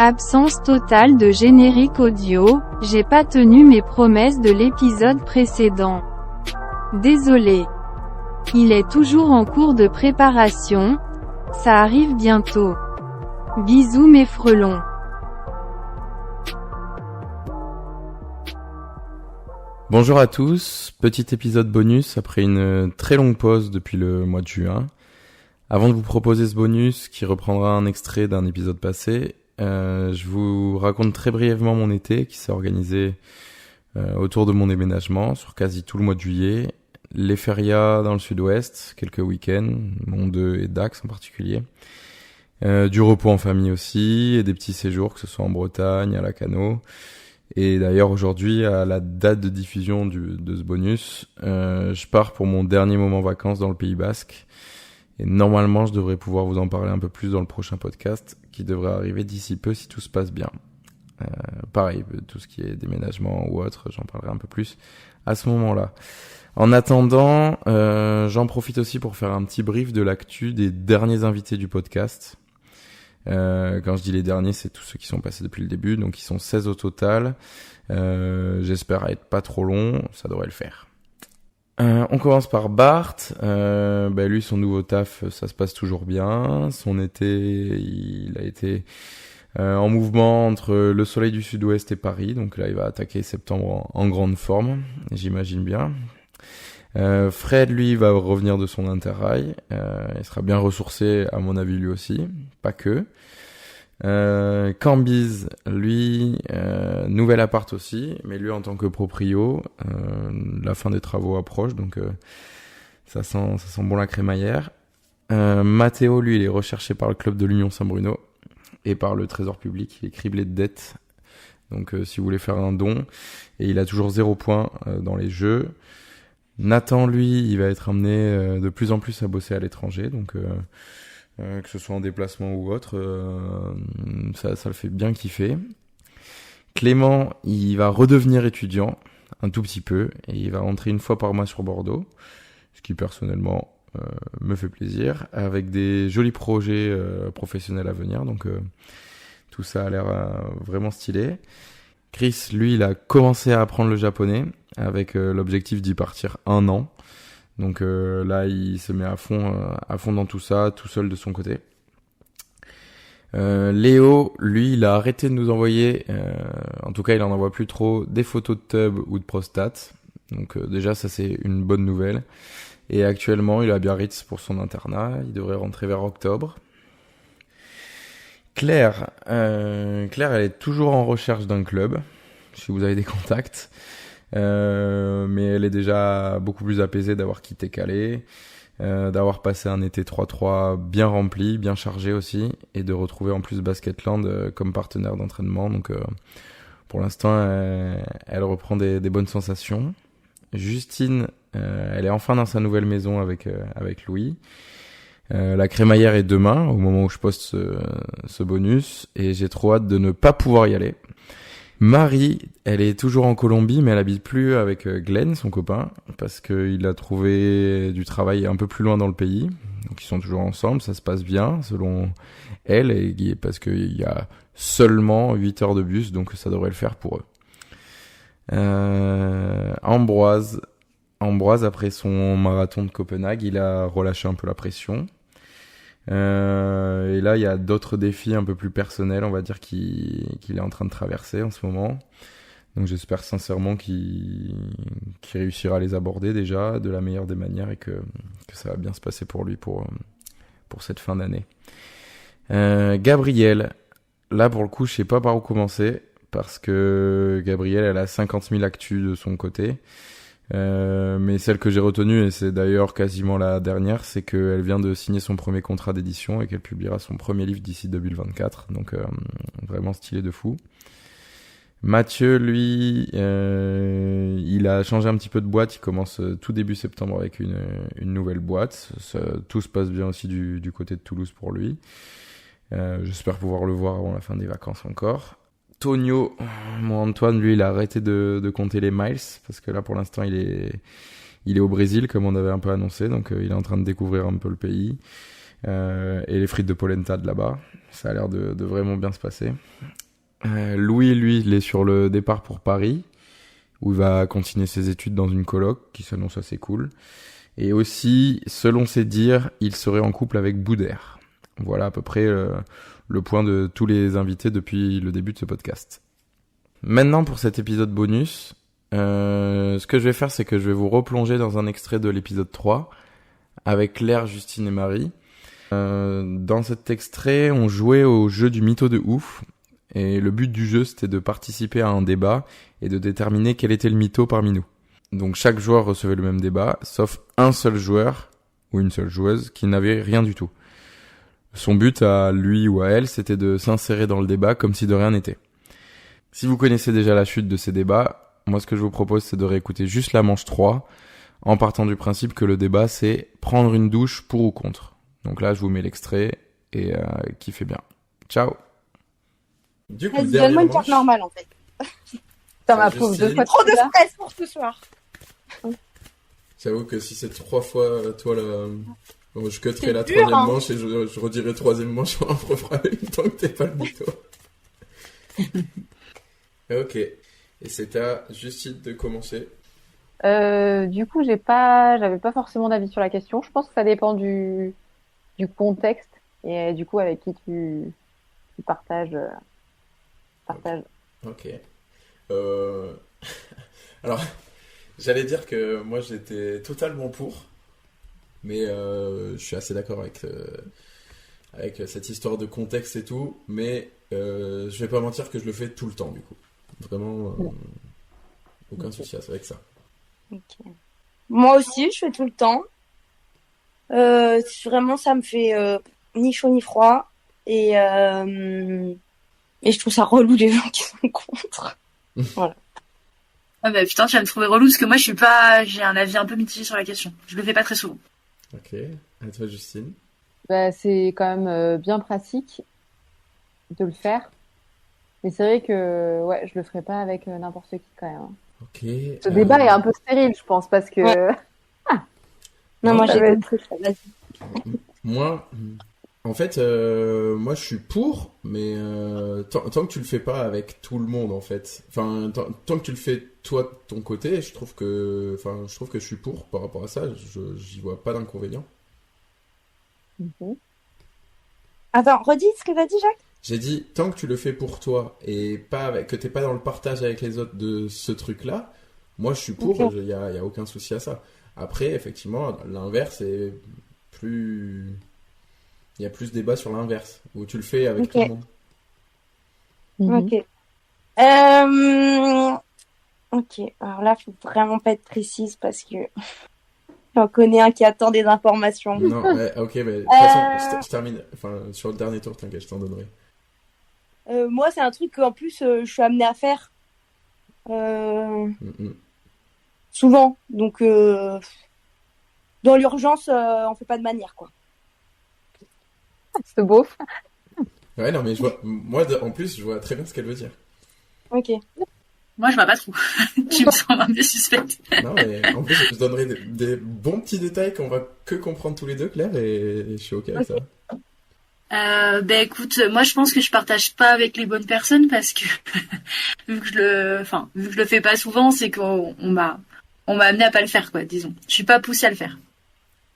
Absence totale de générique audio, j'ai pas tenu mes promesses de l'épisode précédent. Désolé. Il est toujours en cours de préparation, ça arrive bientôt. Bisous mes frelons. Bonjour à tous, petit épisode bonus après une très longue pause depuis le mois de juin. Avant de vous proposer ce bonus qui reprendra un extrait d'un épisode passé, je vous raconte très brièvement mon été qui s'est organisé autour de mon déménagement sur quasi tout le mois de juillet. Les férias dans le sud-ouest, quelques week-ends, Mont-Deux et Dax en particulier. Du repos en famille aussi, et des petits séjours, que ce soit en Bretagne, à Lacanau. Et d'ailleurs aujourd'hui, à la date de diffusion de ce bonus, je pars pour mon dernier moment vacances dans le Pays Basque. Et normalement, je devrais pouvoir vous en parler un peu plus dans le prochain podcast, qui devrait arriver d'ici peu si tout se passe bien. Pareil, tout ce qui est déménagement ou autre, j'en parlerai un peu plus à ce moment-là. En attendant, j'en profite aussi pour faire un petit brief de l'actu des derniers invités du podcast. Quand je dis les derniers, c'est tous ceux qui sont passés depuis le début, donc ils sont 16 au total. J'espère être pas trop long, ça devrait le faire. On commence par Bart. Lui, son nouveau taf, ça se passe toujours bien. Son été, il a été en mouvement entre le soleil du sud-ouest et Paris, donc là il va attaquer septembre en grande forme, j'imagine bien. Fred, lui, va revenir de son interrail. Il sera bien ressourcé, à mon avis, lui aussi. Pas que. Cambiz, lui, nouvel appart aussi, mais lui en tant que proprio. La fin des travaux approche, donc ça sent bon la crémaillère. Mathéo, lui, il est recherché par le club de l'Union Saint-Bruno et par le Trésor public. Il est criblé de dettes. Donc si vous voulez faire un don, et il a toujours 0 points dans les jeux. Nathan, lui, il va être amené de plus en plus à bosser à l'étranger, donc que ce soit en déplacement ou autre, ça le fait bien kiffer. Clément, il va redevenir étudiant, un tout petit peu, et il va rentrer une fois par mois sur Bordeaux, ce qui personnellement me fait plaisir, avec des jolis projets professionnels à venir, donc tout ça a l'air vraiment stylé. Chris, lui, il a commencé à apprendre le japonais avec l'objectif d'y partir 1 an. Donc là, il se met à fond dans tout ça, tout seul de son côté. Léo, lui, il a arrêté de nous envoyer, en tout cas, il en envoie plus trop, des photos de tub ou de prostate. Donc déjà, ça c'est une bonne nouvelle. Et actuellement, il est à Biarritz pour son internat. Il devrait rentrer vers octobre. Claire, elle est toujours en recherche d'un club, si vous avez des contacts. Mais elle est déjà beaucoup plus apaisée d'avoir quitté Calais, d'avoir passé un été 3-3 bien rempli, bien chargé aussi, et de retrouver en plus Basketland comme partenaire d'entraînement. Donc pour l'instant, elle reprend des bonnes sensations. Justine, elle est enfin dans sa nouvelle maison avec Louis. La crémaillère est demain, au moment où je poste ce bonus, et j'ai trop hâte de ne pas pouvoir y aller. Marie, elle est toujours en Colombie, mais elle habite plus avec Glenn, son copain, parce qu'il a trouvé du travail un peu plus loin dans le pays. Donc ils sont toujours ensemble, ça se passe bien, selon elle, et parce qu'il y a seulement 8 heures de bus, donc ça devrait le faire pour eux. Ambroise, après son marathon de Copenhague, il a relâché un peu la pression. Et là, il y a d'autres défis un peu plus personnels, on va dire, qu'il est en train de traverser en ce moment. Donc j'espère sincèrement qu'il réussira à les aborder déjà de la meilleure des manières et que ça va bien se passer pour lui pour cette fin d'année. Gabrielle, là pour le coup, je sais pas par où commencer parce que Gabrielle, elle a 50 000 actus de son côté. Mais celle que j'ai retenue, et c'est d'ailleurs quasiment la dernière, c'est qu'elle vient de signer son premier contrat d'édition et qu'elle publiera son premier livre d'ici 2024. Donc vraiment stylé de fou. Mathieu, lui, il a changé un petit peu de boîte. Il commence tout début septembre avec une nouvelle boîte. Tout se passe bien aussi du côté de Toulouse pour lui. J'espère pouvoir le voir avant la fin des vacances encore. Tonio, mon Antoine, lui, il a arrêté de compter les miles parce que là, pour l'instant, il est au Brésil, comme on avait un peu annoncé, donc il est en train de découvrir un peu le pays. et les frites de polenta de là-bas. Ça a l'air de vraiment bien se passer. Louis, lui, il est sur le départ pour Paris, où il va continuer ses études dans une coloc qui s'annonce assez cool. Et aussi, selon ses dires, il serait en couple avec Boudère. Voilà à peu près le point de tous les invités depuis le début de ce podcast. Maintenant, pour cet épisode bonus, ce que je vais faire, c'est que je vais vous replonger dans un extrait de l'épisode 3 avec Claire, Justine et Marie. Dans cet extrait, on jouait au jeu du mytho de ouf. Et le but du jeu, c'était de participer à un débat et de déterminer quel était le mytho parmi nous. Donc chaque joueur recevait le même débat, sauf un seul joueur ou une seule joueuse qui n'avait rien du tout. Son but à lui ou à elle, c'était de s'insérer dans le débat comme si de rien n'était. Si vous connaissez déjà la chute de ces débats, moi ce que je vous propose, c'est de réécouter juste la manche 3, en partant du principe que le débat, c'est prendre une douche pour ou contre. Donc là, je vous mets l'extrait et kiffez bien. Ciao. Du coup, Vas-y, donne-moi une carte normale en fait. Ça m'a prouvé 2 fois. Trop de stress pour ce soir. J'avoue que si c'est 3 fois toi là, bon, je cutterai la dur, 3e manche et je redirai 3e manche en refera une tant que t'es pas le mytho. Ok. Et c'est à Justine de commencer. Du coup, j'avais pas forcément d'avis sur la question. Je pense que ça dépend du contexte et du coup avec qui tu partages. Ok. Alors, j'allais dire que moi j'étais totalement pour, mais je suis assez d'accord avec cette histoire de contexte et tout, mais je vais pas mentir que je le fais tout le temps du coup. Vraiment, aucun souci avec ça. Okay. Moi aussi, je fais tout le temps. Vraiment, ça me fait ni chaud ni froid. Et je trouve ça relou les gens qui sont contre. Voilà. Ah bah putain, tu vas me trouver relou parce que moi j'ai un avis un peu mitigé sur la question. Je le fais pas très souvent. Ok, à toi Justine. Bah, c'est quand même bien pratique de le faire. Mais c'est vrai que ouais, je le ferai pas avec n'importe qui quand même. Ok. Ce débat est un peu stérile, je pense, parce que... Ouais. Non, moi j'ai compris ça. Vas-y. Moi, en fait, moi je suis pour, mais tant que tu le fais pas avec tout le monde, en fait. Enfin, tant que tu le fais toi de ton côté, je trouve que je suis pour par rapport à ça. J'y vois pas d'inconvénient. Attends, redis ce que t'as dit, Jacques. J'ai dit tant que tu le fais pour toi et pas que t'es pas dans le partage avec les autres de ce truc-là, moi je suis pour. Ok. Il y a aucun souci à ça. Après, effectivement, l'inverse est plus. Il y a plus débat sur l'inverse, où tu le fais avec Ok. tout le monde. Ok. Ok. Alors là, faut vraiment pas être précise parce que j'en connais un qui attend des informations. Non, ouais, ok, mais de toute façon, je termine. Enfin, sur le dernier tour, t'inquiète, je t'en donnerai. Moi, c'est un truc qu'en plus, je suis amenée à faire souvent. Donc, dans l'urgence, on fait pas de manière, quoi. C'est beau. Ouais, non, mais je vois. Moi, en plus, je vois très bien ce qu'elle veut dire. Ok. Moi je vois pas trop. Tu me sens un peu suspecte. Non, mais en plus, je donnerai des bons petits détails qu'on va que comprendre tous les deux, Claire, et je suis ok avec ça. Ben écoute, moi je pense que je partage pas avec les bonnes personnes parce que vu que je le fais pas souvent, c'est qu'on m'a amené à pas le faire quoi, disons. Je suis pas poussée à le faire.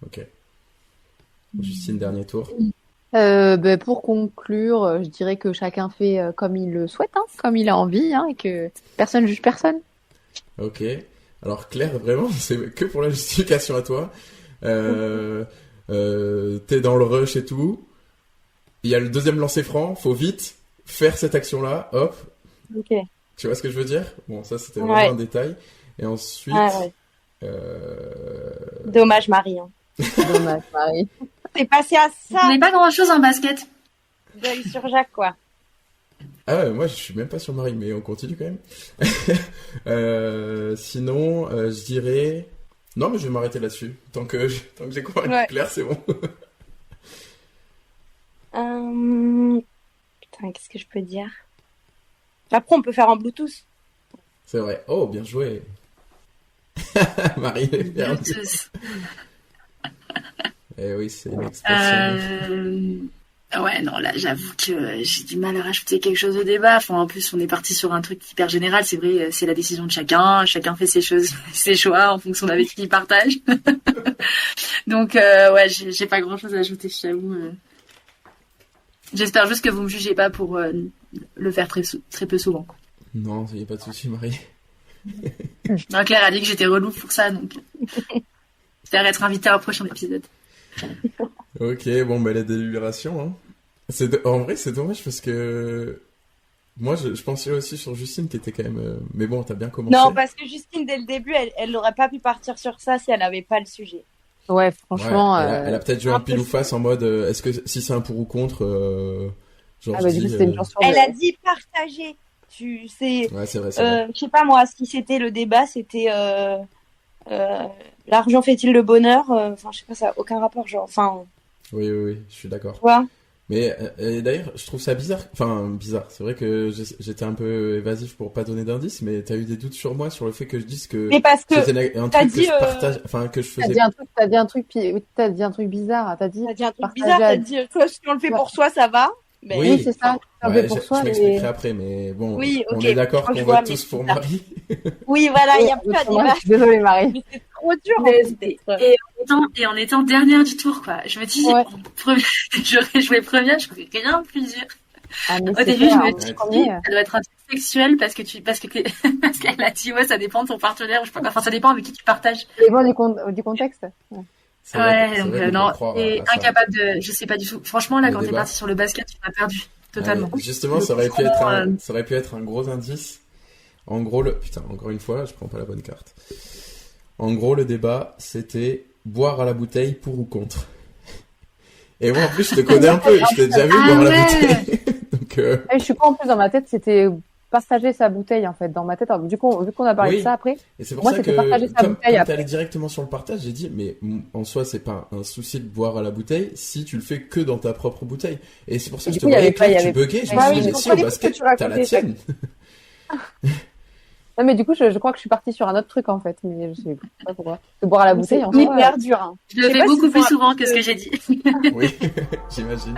Ok. Justine, dernier tour. Pour conclure, je dirais que chacun fait comme il le souhaite, hein, comme il a envie, hein, et que personne juge personne. Ok. Alors Claire, vraiment, c'est que pour la justification à toi. T'es dans le rush et tout. Il y a le deuxième lancer franc, faut vite faire cette action-là, hop. Ok. Tu vois ce que je veux dire? Bon, ça c'était vraiment un détail. Et ensuite... Dommage, Marie. Hein. Dommage, Marie. C'est passé à ça. On n'est pas grand chose en basket. D'aller sur Jacques, quoi. Ah ouais, moi je suis même pas sur Marie, mais on continue quand même. Sinon, je dirais... Non, mais je vais m'arrêter là-dessus. Tant que j'ai convaincu Claire, c'est bon. Putain, qu'est-ce que je peux dire? Après, on peut faire en Bluetooth. C'est vrai. Oh, bien joué. Marie est perdue. Eh oui, c'est une expression. Ouais, non, là, j'avoue que j'ai du mal à rajouter quelque chose au débat. Enfin, en plus, on est parti sur un truc hyper général. C'est vrai, c'est la décision de chacun. Chacun fait ses choses, ses choix en fonction d'avec qui il partage. Donc, ouais, j'ai pas grand chose à ajouter, je t'avoue. J'espère juste que vous me jugez pas pour le faire très peu souvent. Non, il n'y a pas de souci, Marie. Non, Claire a dit que j'étais relou pour ça, donc j'espère être invitée à un prochain épisode. Ok, bon, bah la délibération, hein. En vrai, c'est dommage parce que moi, je pensais aussi sur Justine qui était quand même... Mais bon, t'as bien commencé. Non, parce que Justine, dès le début, elle n'aurait pas pu partir sur ça si elle n'avait pas le sujet. Ouais, franchement. Ouais, elle a peut-être joué un pile ou face en mode est-ce que si c'est un pour ou contre, genre Ah bah, je du coup, dis, c'était une chance sur Elle deux. a dit partager. Tu sais, Ouais, c'est vrai, c'est vrai. je sais pas moi, si c'était le débat, c'était l'argent fait-il le bonheur? Enfin, je sais pas, ça a aucun rapport, genre. Enfin, Oui, oui, oui, je suis d'accord. tu vois. Mais d'ailleurs, je trouve ça bizarre. Enfin, bizarre. C'est vrai que j'étais un peu évasif pour pas donner d'indices, mais t'as eu des doutes sur moi sur le fait que je dise que Mais parce que c'était un t'as truc que dit, je partage, enfin que je T'as faisais. dit un truc, t'as dit un truc bizarre. T'as dit un truc partager bizarre, à- t'as dit, toi, si on le fait pour soi, ça va. Mais Oui. Oui, c'est ça. Tu Ouais, fais pour je soi, m'expliquerai mais... après, mais bon, Oui, on ok. est d'accord Moi, qu'on je vois, vote mais tous pour c'est ça. Marie. oui, voilà, il n'y a plus à débattre. Je suis désolée, Marie. Mais c'est trop dur, en Mais- fait, d'être. En étant dernière du tour, quoi. Je me dis, Ouais. j'aurais joué première, je ferais rien de plus dur. Ah, mais Au c'est début, je clair, me hein. dis, Premier. ça doit être un truc sexuel parce qu'elle a dit, ouais, ça dépend de ton partenaire. Enfin, ça dépend avec qui tu partages. Et bon, du contexte. Ouais. C'est vrai Ouais, c'est donc vrai qu'on non, peut croire et à ça. incapable de, je sais pas du tout. Franchement, là, Le quand t'es débat. parti sur le basket, tu m'as perdu totalement. Allez, justement, Le ça aurait franchement, pu être un gros indice. En gros, putain, encore une fois, je prends pas la bonne carte. En gros, le débat, c'était boire à la bouteille pour ou contre. Et moi, en plus, je te connais un peu, je t'ai déjà vu Ah boire à la ouais. bouteille. Donc, Et je suis pas en plus dans ma tête, c'était partager sa bouteille en fait dans ma tête. Alors, du coup, vu qu'on a parlé Oui. de ça après, et c'est pour Moi, ça c'était que, partager sa comme bouteille t'es après. allé directement sur le partage, j'ai dit, mais en soi, c'est pas un souci de boire à la bouteille si tu le fais que dans ta propre bouteille. Et c'est pour ça Et que je du te coup, il y voyais avait pas- Claire, il y tu avait- buguais, je Ah me oui, suis je dit, si, au comprenais ce que basket, tu racontais, t'as la tienne. non mais du coup, je crois que je suis partie sur un autre truc en fait, mais je sais pas pourquoi. De boire à la bouteille, en C'est soi. hyper dur. Hein. Je le sais fais pas beaucoup s'ils plus font un souvent petit que ce peu- que j'ai dit. Oui, j'imagine.